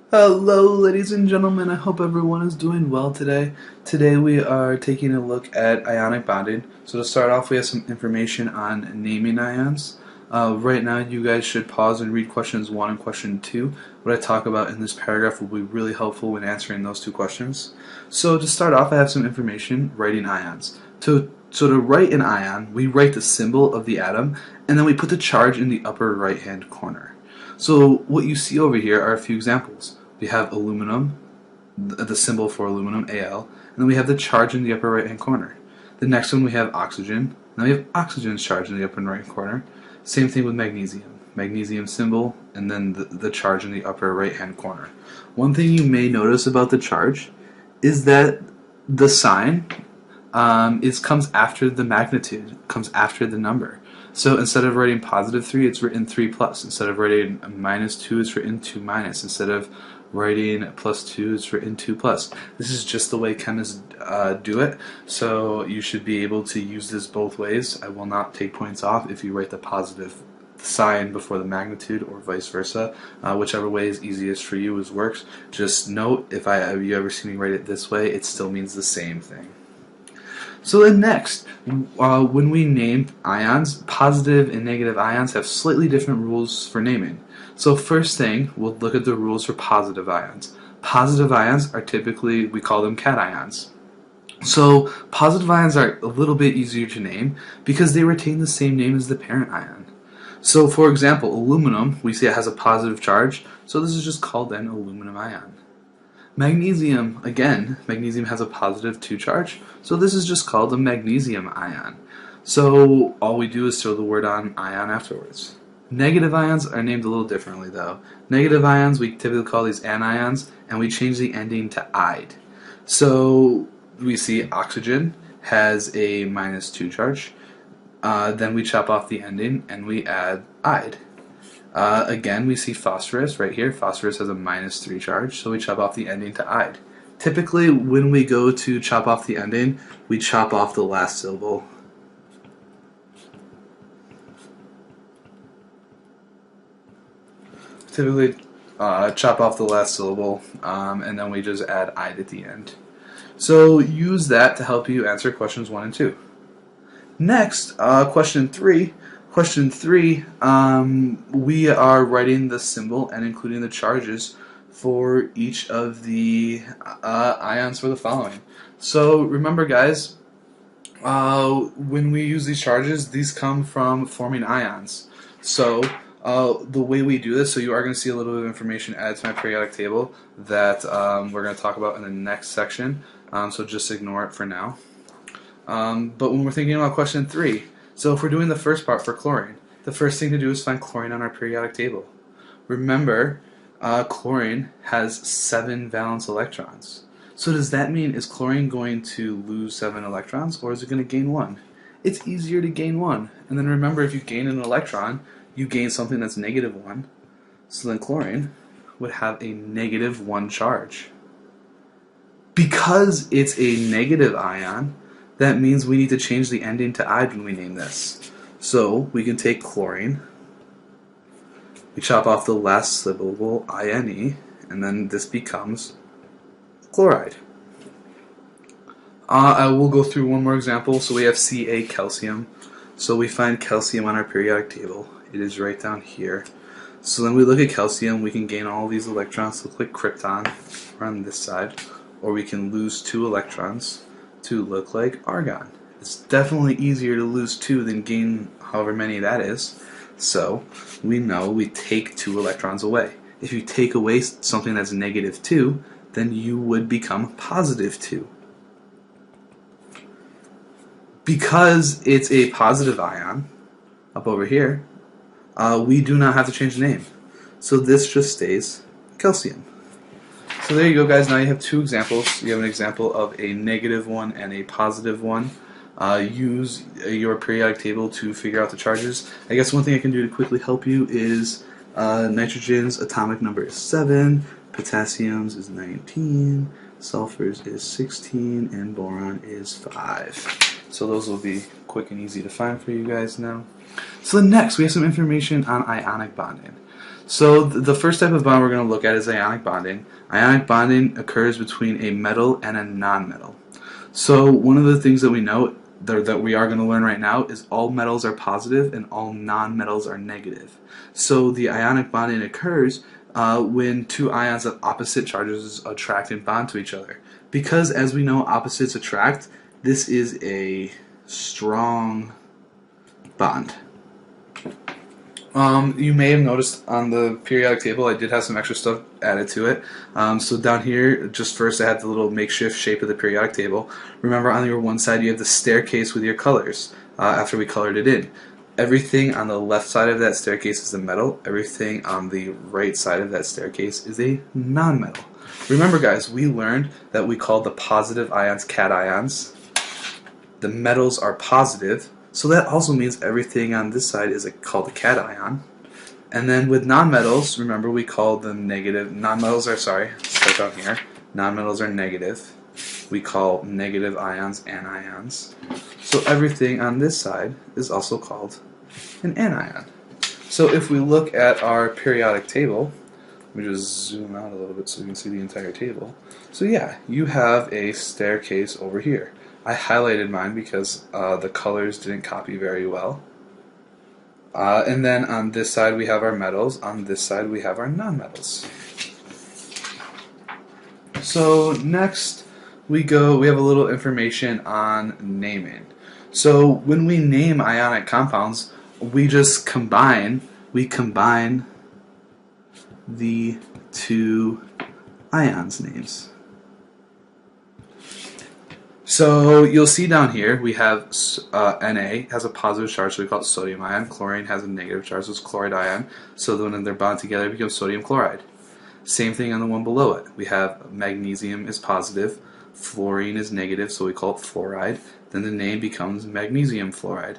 Hello, ladies and gentlemen. I hope everyone is doing well today. Today we are taking a look at ionic bonding. So to start off, we have some information on naming ions. Right now, you guys should pause and read questions 1 and question 2. What I talk about in this paragraph will be really helpful when answering those two questions. So to start off, I have some information writing ions. So to write an ion, we write the symbol of the atom, and then we put the charge in the upper right-hand corner. So what you see over here are a few examples. We have aluminum, the symbol for aluminum, Al, and then we have the charge in the upper right hand corner. The next one we have oxygen, and then we have oxygen's charge in the upper right hand corner. Same thing with magnesium. Magnesium symbol, and then the charge in the upper right hand corner. One thing you may notice about the charge is that the sign comes after the magnitude, comes after the number. So instead of writing positive 3, it's written 3 plus. Instead of writing minus 2, it's written 2 minus. Instead of writing plus 2, it's written 2 plus. This is just the way chemists do it, so you should be able to use this both ways. I will not take points off if you write the positive sign before the magnitude or vice versa. Whichever way is easiest for you works. Just note, if you ever see me write it this way, it still means the same thing. So then next, when we name ions, positive and negative ions have slightly different rules for naming. So first thing, we'll look at the rules for positive ions. Positive ions are typically, we call them cations. So positive ions are a little bit easier to name because they retain the same name as the parent ion. So for example, aluminum, we see it has a positive charge, so this is just called an aluminum ion. Magnesium, again, magnesium has a positive 2 charge, so this is just called a magnesium ion. So all we do is throw the word on ion afterwards. Negative ions are named a little differently though. Negative ions, we typically call these anions, and we change the ending to "ide." So we see oxygen has a minus 2 charge, then we chop off the ending and we add "ide." Again, we see phosphorus right here. Phosphorus has a minus 3 charge, so we chop off the ending to "ide." Typically, when we go to chop off the ending, we chop off the last syllable. Typically, chop off the last syllable, and then we just add "ide" at the end. So use that to help you answer questions 1 and 2. Next, question 3. Question 3, we are writing the symbol and including the charges for each of the ions for the following. So remember, guys, when we use these charges, these come from forming ions. So the way we do this, so you are going to see a little bit of information added to my periodic table that we're going to talk about in the next section, so just ignore it for now. But when we're thinking about question 3, so if we're doing the first part for chlorine, the first thing to do is find chlorine on our periodic table. Remember, chlorine has 7 valence electrons. So does that mean, is chlorine going to lose 7 electrons, or is it going to gain 1? It's easier to gain 1. And then remember, if you gain an electron, you gain something that's negative 1. So then chlorine would have a negative 1 charge. Because it's a negative ion, that means we need to change the ending to "ide" when we name this. So we can take chlorine, we chop off the last syllable, "ine", and then this becomes chloride. I will go through one more example. So we have Ca, calcium. So we find calcium on our periodic table. It is right down here. So then we look at calcium, we can gain all these electrons to look like krypton, or on this side, or we can lose 2 electrons to look like argon. It's definitely easier to lose 2 than gain however many that is. So we know we take 2 electrons away. If you take away something that's negative 2, then you would become positive 2. Because it's a positive ion, up over here, we do not have to change the name. So this just stays calcium. So there you go, guys. Now you have 2 examples. You have an example of a negative one and a positive one. Use your periodic table to figure out the charges. I guess one thing I can do to quickly help you is nitrogen's atomic number is 7, potassium's is 19, sulfur's is 16, and boron is 5. So those will be quick and easy to find for you guys now. So next, we have some information on ionic bonding. So the first type of bond we're going to look at is ionic bonding. Ionic bonding occurs between a metal and a nonmetal. So one of the things that we know that we are going to learn right now is all metals are positive and all nonmetals are negative. So the ionic bonding occurs when two ions of opposite charges attract and bond to each other. Because as we know opposites attract, this is a strong bond. You may have noticed on the periodic table I did have some extra stuff added to it. So down here, just first I had the little makeshift shape of the periodic table. Remember on your one side you have the staircase with your colors after we colored it in. Everything on the left side of that staircase is a metal. Everything on the right side of that staircase is a nonmetal. Remember guys, we learned that we called the positive ions cations. The metals are positive. So that also means everything on this side is called a cation. And then with nonmetals, remember we called them negative. Nonmetals are, start down here. Nonmetals are negative. We call negative ions anions. So everything on this side is also called an anion. So if we look at our periodic table, let me just zoom out a little bit so you can see the entire table. So yeah, you have a staircase over here. I highlighted mine because the colors didn't copy very well. And then on this side we have our metals, on this side we have our nonmetals. So next we have a little information on naming. So when we name ionic compounds, we just combine the two ions names. So you'll see down here we have Na has a positive charge, so we call it sodium ion. Chlorine has a negative charge, so it's chloride ion. So when they're bound together, it becomes sodium chloride. Same thing on the one below it. We have magnesium is positive, fluorine is negative, so we call it fluoride. Then the name becomes magnesium fluoride.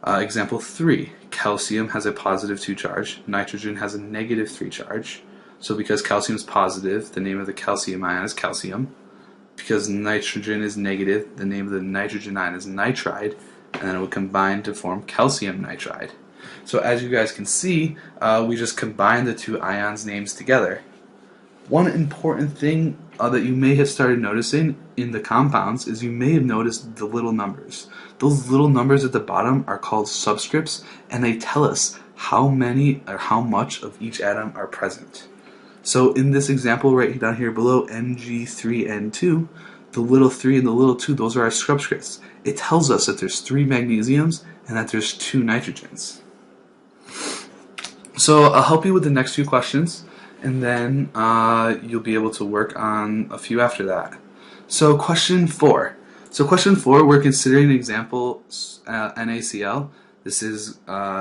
Example 3, calcium has a positive 2 charge, nitrogen has a negative 3 charge. So because calcium is positive, the name of the calcium ion is calcium. Because nitrogen is negative, the name of the nitrogen ion is nitride, and then it would combine to form calcium nitride. So as you guys can see, we just combine the two ions' names together. One important thing that you may have started noticing in the compounds is you may have noticed the little numbers. Those little numbers at the bottom are called subscripts, and they tell us how many or how much of each atom are present. So in this example right down here below, Mg3N2, the little 3 and the little 2, those are our subscripts. It tells us that there's 3 magnesiums and that there's 2 nitrogens. So I'll help you with the next few questions, and then you'll be able to work on a few after that. So question 4. We're considering an example NaCl. This is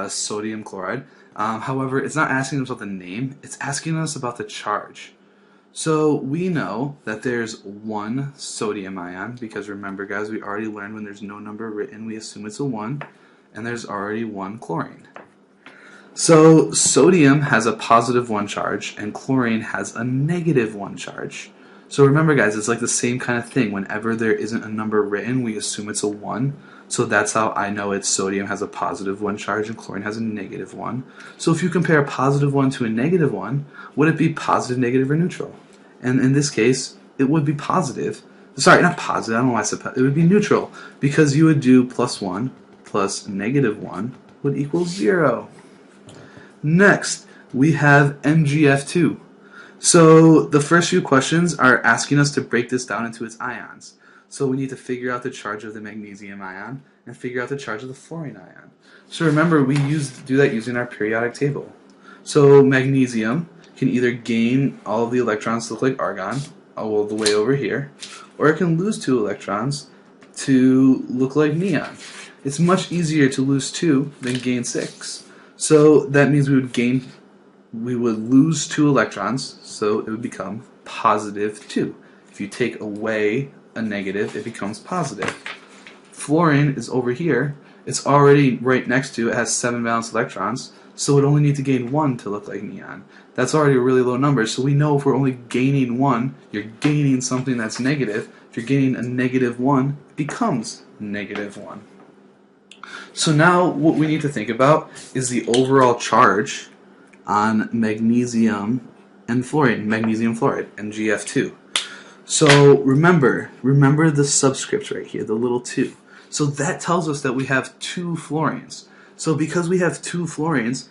sodium chloride. However, it's not asking us about the name, it's asking us about the charge. So we know that there's one sodium ion, because remember guys, we already learned when there's no number written, we assume it's a 1, and there's already one chlorine. So sodium has a positive 1 charge, and chlorine has a negative 1 charge. So remember guys, it's like the same kind of thing. Whenever there isn't a number written, we assume it's a 1. So that's how I know it's sodium has a positive 1 charge and chlorine has a negative 1. So if you compare a positive 1 to a negative 1, would it be positive, negative, or neutral? And in this case, it would be positive. Sorry, not positive, I don't know why I said positive. It would be neutral, because you would do plus 1 plus negative 1 would equal 0. Next, we have MgF2. So the first few questions are asking us to break this down into its ions. So we need to figure out the charge of the magnesium ion and figure out the charge of the fluorine ion. So remember, we do that using our periodic table. So magnesium can either gain all of the electrons to look like argon, all the way over here, or it can lose 2 electrons to look like neon. It's much easier to lose 2 than gain 6. So that means we would lose 2 electrons, so it would become positive 2. If you take away a negative, it becomes positive. Fluorine is over here. It's already right next to it, has 7 valence electrons, so it only needs to gain 1 to look like neon. That's already a really low number, so we know if we're only gaining 1, you're gaining something that's negative. If you're gaining a negative 1, it becomes negative 1. So now what we need to think about is the overall charge on magnesium and fluorine, magnesium fluoride, MgF2. So remember the subscript right here, the little 2. So that tells us that we have 2 fluorines. So because we have 2 fluorines,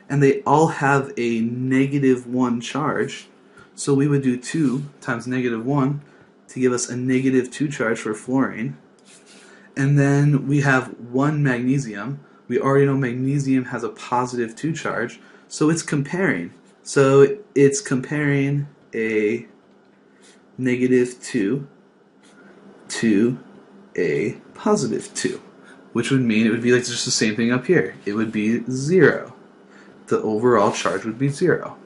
and they all have a -1 charge. So we would do 2 times -1 to give us a -2 charge for fluorine. And then we have 1 magnesium. We already know magnesium has a +2 charge, so it's comparing. So it's comparing a -2 to a +2, which would mean it would be like just the same thing up here. It would be 0. The overall charge would be 0.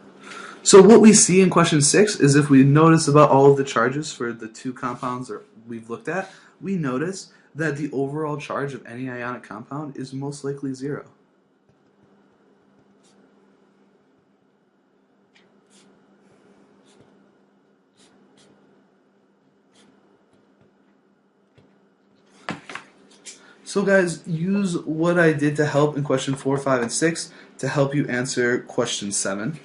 So what we see in question 6 is if we notice about all of the charges for the 2 compounds that we've looked at, we notice that the overall charge of any ionic compound is most likely 0. So guys, use what I did to help in question 4, 5, and 6 to help you answer question 7.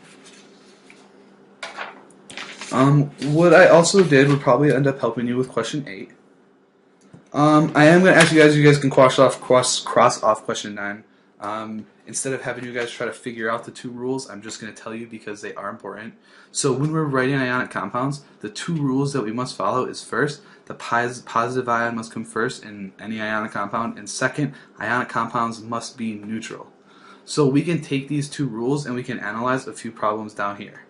What I also did would probably end up helping you with question 8. I am going to ask you guys can cross off question 9. Instead of having you guys try to figure out the 2 rules, I'm just going to tell you because they are important. So when we're writing ionic compounds, the 2 rules that we must follow is first, the positive ion must come first in any ionic compound, and second, ionic compounds must be neutral. So we can take these 2 rules and we can analyze a few problems down here.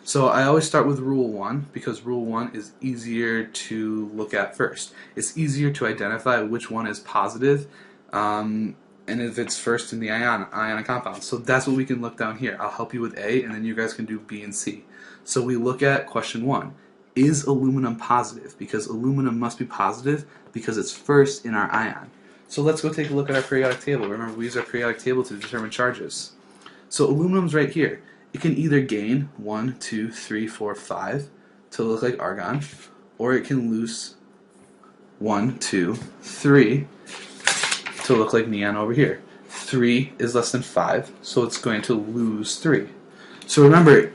So I always start with rule 1 because rule 1 is easier to look at first. It's easier to identify which one is positive and if it's first in the ionic compound. So that's what we can look down here. I'll help you with A and then you guys can do B and C. So we look at question 1. Is aluminum positive? Because aluminum must be positive because it's first in our ion. So let's go take a look at our periodic table. Remember, we use our periodic table to determine charges. So aluminum's right here. It can either gain 1, 2, 3, 4, 5 to look like argon, or it can lose 1, 2, 3 to look like neon over here. 3 is less than 5, so it's going to lose 3. So remember,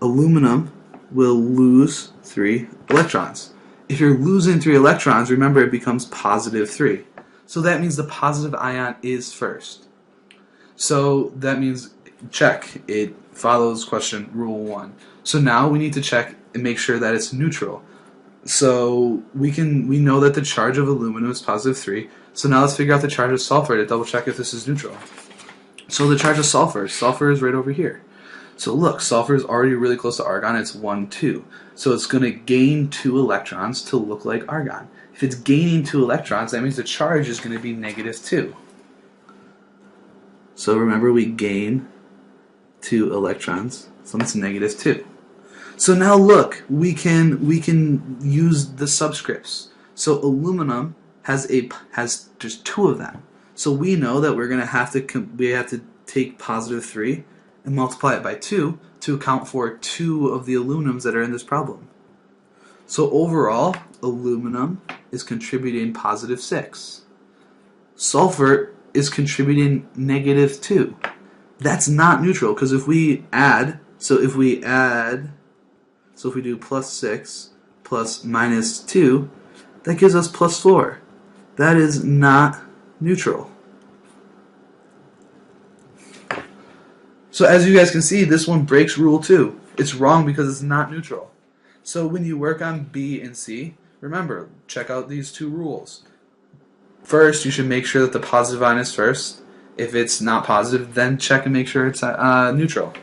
aluminum will lose 3 electrons. If you're losing 3 electrons, remember it becomes +3. So that means the positive ion is first. So that means check. It follows question rule 1. So now we need to check and make sure that it's neutral. So we know that the charge of aluminum is +3. So now let's figure out the charge of sulfur to double check if this is neutral. So the charge of sulfur is right over here. So look, sulfur is already really close to argon. It's 1, 2. So it's going to gain 2 electrons to look like argon. If it's gaining 2 electrons, that means the charge is going to be -2. So remember, we gain 2 electrons, so it's -2. So now look, we can use the subscripts. So aluminum has just 2 of them. So we know that we're going to have to take +3 and multiply it by 2 to account for 2 of the aluminums that are in this problem. So overall, aluminum is contributing +6. Sulfur is contributing -2. That's not neutral, because if we add, so if we do +6 plus -2, that gives us +4. That is not neutral. So as you guys can see, this one breaks rule 2. It's wrong because it's not neutral. So when you work on B and C, remember, check out these 2 rules. First, you should make sure that the positive ion is first. If it's not positive, then check and make sure it's neutral.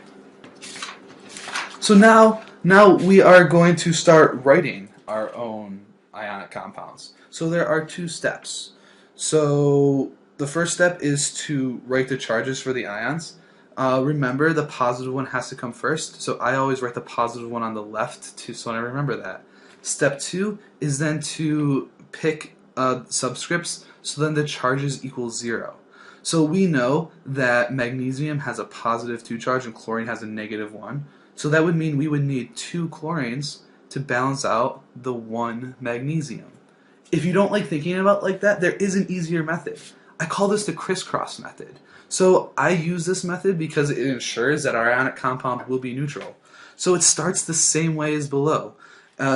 So now we are going to start writing our own ionic compounds. So there are 2 steps. So the first step is to write the charges for the ions. Remember, the positive one has to come first, so I always write the positive one on the left so I remember that. Step 2 is then to pick subscripts, so then the charges equal 0. So we know that magnesium has a +2 charge and chlorine has a -1. So that would mean we would need 2 chlorines to balance out the 1 magnesium. If you don't like thinking about it like that, there is an easier method. I call this the crisscross method. So I use this method because it ensures that our ionic compound will be neutral. So it starts the same way as below.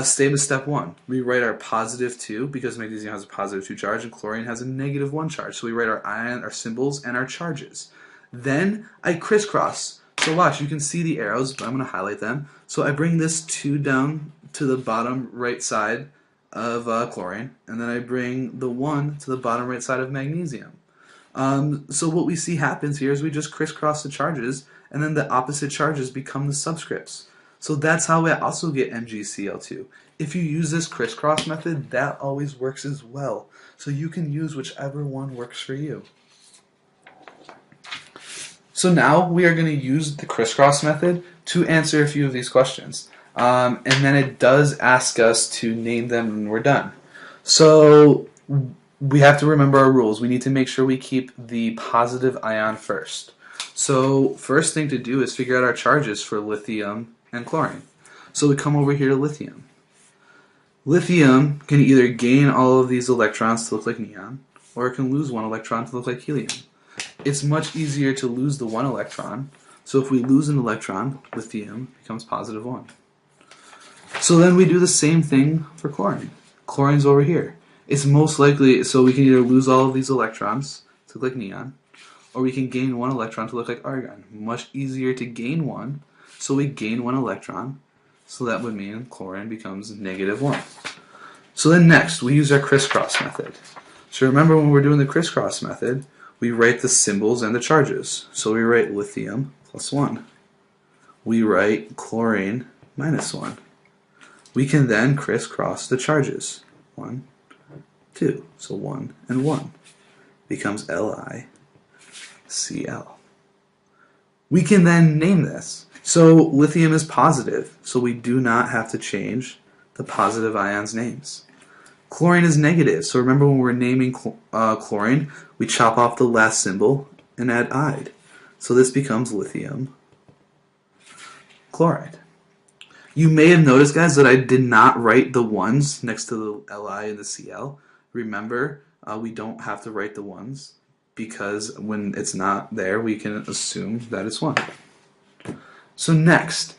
Same as step 1. We write our positive 2 because magnesium has a positive 2 charge and chlorine has a negative 1 charge. So we write our ion, our symbols, and our charges. Then I crisscross. So watch, you can see the arrows, but I'm going to highlight them. So I bring this 2 down to the bottom right side of chlorine, and then I bring the 1 to the bottom right side of magnesium. So what we see happens here is we just crisscross the charges, and then the opposite charges become the subscripts. So that's how we also get MgCl2. If you use this crisscross method, that always works as well. So you can use whichever one works for you. So now we are going to use the crisscross method to answer a few of these questions. And then it does ask us to name them when we're done. So we have to remember our rules. We need to make sure we keep the positive ion first. So first thing to do is figure out our charges for lithium and chlorine. So we come over here to lithium. Lithium can either gain all of these electrons to look like neon, or it can lose 1 electron to look like helium. It's much easier to lose the 1 electron. So if we lose an electron, lithium becomes positive 1. So then we do the same thing for chlorine. Chlorine's over here. It's most likely, so we can either lose all of these electrons to look like neon, or we can gain 1 electron to look like argon. Much easier to gain 1, so we gain 1 electron, so that would mean chlorine becomes negative 1. So then next, we use our crisscross method. So remember when we're doing the crisscross method, we write the symbols and the charges. So we write lithium plus 1. We write chlorine minus 1. We can then crisscross the charges. 1, 2. So 1 and 1 becomes LiCl. We can then name this. So lithium is positive, so we do not have to change the positive ions' names. Chlorine is negative, so remember when we're naming chlorine, we chop off the last symbol and add "ide." So this becomes lithium chloride. You may have noticed, guys, that I did not write the 1s next to the Li and the Cl. Remember, we don't have to write the 1s because when it's not there, we can assume that it's 1. So next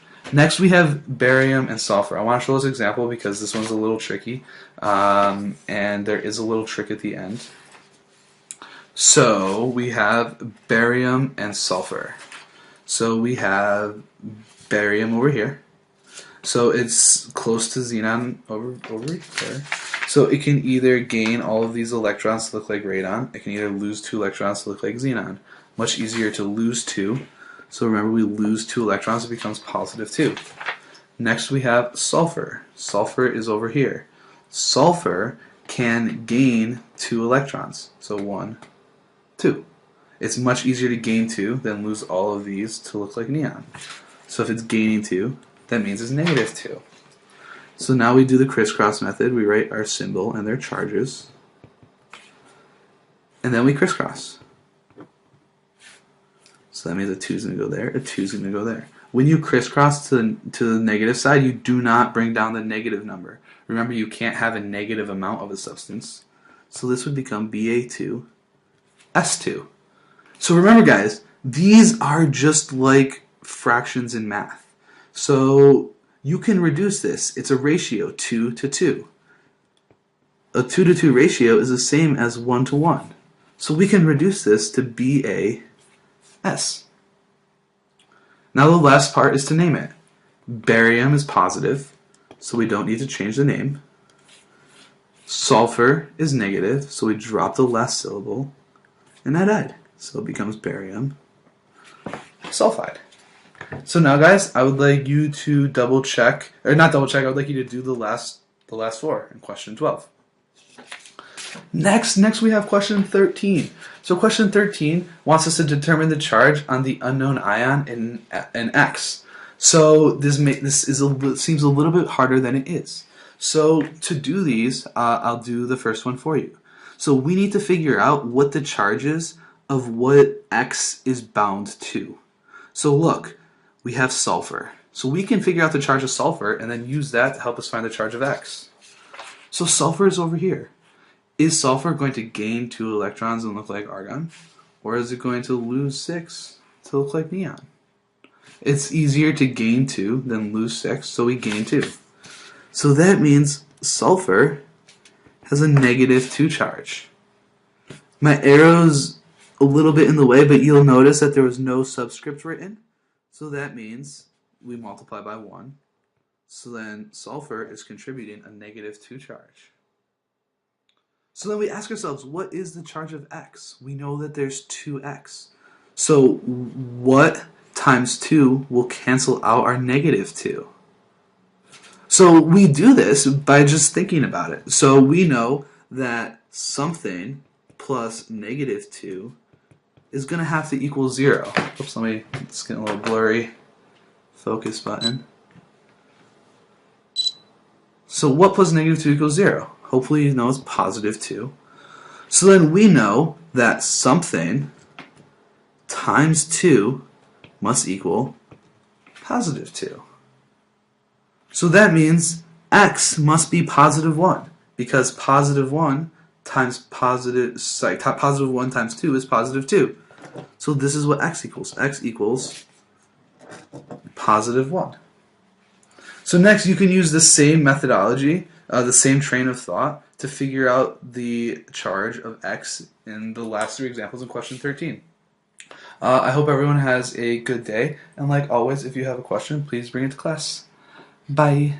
we have barium and sulfur. I want to show this example because this one's a little tricky, and there is a little trick at the end. So we have barium and sulfur. So we have barium over here. So it's close to xenon over there. So it can either gain all of these electrons to look like radon. It can either lose 2 electrons to look like xenon. Much easier to lose 2. So remember, we lose 2 electrons, it becomes positive 2. Next we have sulfur. Sulfur is over here. Sulfur can gain 2 electrons. So 1, 2. It's much easier to gain 2 than lose all of these to look like neon. So if it's gaining 2, that means it's negative 2. So now we do the crisscross method. We write our symbol and their charges, and then we crisscross. So that means a 2 is going to go there, a 2 is going to go there. When you crisscross to the negative side, you do not bring down the negative number. Remember, you can't have a negative amount of a substance. So this would become Ba2, S2. So remember, guys, these are just like fractions in math. So you can reduce this. It's a ratio, 2 to 2. A 2 to 2 ratio is the same as 1 to 1. So we can reduce this to BaS. Now the last part is to name it. Barium is positive, so we don't need to change the name. Sulfur is negative, so we drop the last syllable and add "ide." So it becomes barium sulfide. So now, guys, I would like you to double check, or not double check, I would like you to do the last 4 in question 12. Next we have question 13. So question 13 wants us to determine the charge on the unknown ion in X. So this seems a little bit harder than it is. So to do these, I'll do the first one for you. So we need to figure out what the charge is of what X is bound to. So look, we have sulfur. So we can figure out the charge of sulfur and then use that to help us find the charge of X. So sulfur is over here. Is sulfur going to gain 2 electrons and look like argon? Or is it going to lose 6 to look like neon? It's easier to gain 2 than lose 6, so we gain 2. So that means sulfur has a negative 2 charge. My arrow's a little bit in the way, but you'll notice that there was no subscript written. So that means we multiply by 1. So then sulfur is contributing a negative 2 charge. So then we ask ourselves, what is the charge of X? We know that there's 2X. So what times 2 will cancel out our negative 2? So we do this by just thinking about it. So we know that something plus negative 2 is going to have to equal 0. Oops, it's getting a little blurry. Focus button. So what plus negative 2 equals 0? Hopefully you know it's positive 2. So then we know that something times 2 must equal positive 2. So that means X must be positive 1, because positive 1 times positive 1 times 2 is positive 2. So this is what X equals. X equals positive 1. So next you can use the same methodology, the same train of thought, to figure out the charge of X in the last 3 examples in question 13. I hope everyone has a good day, and like always, if you have a question, please bring it to class. Bye.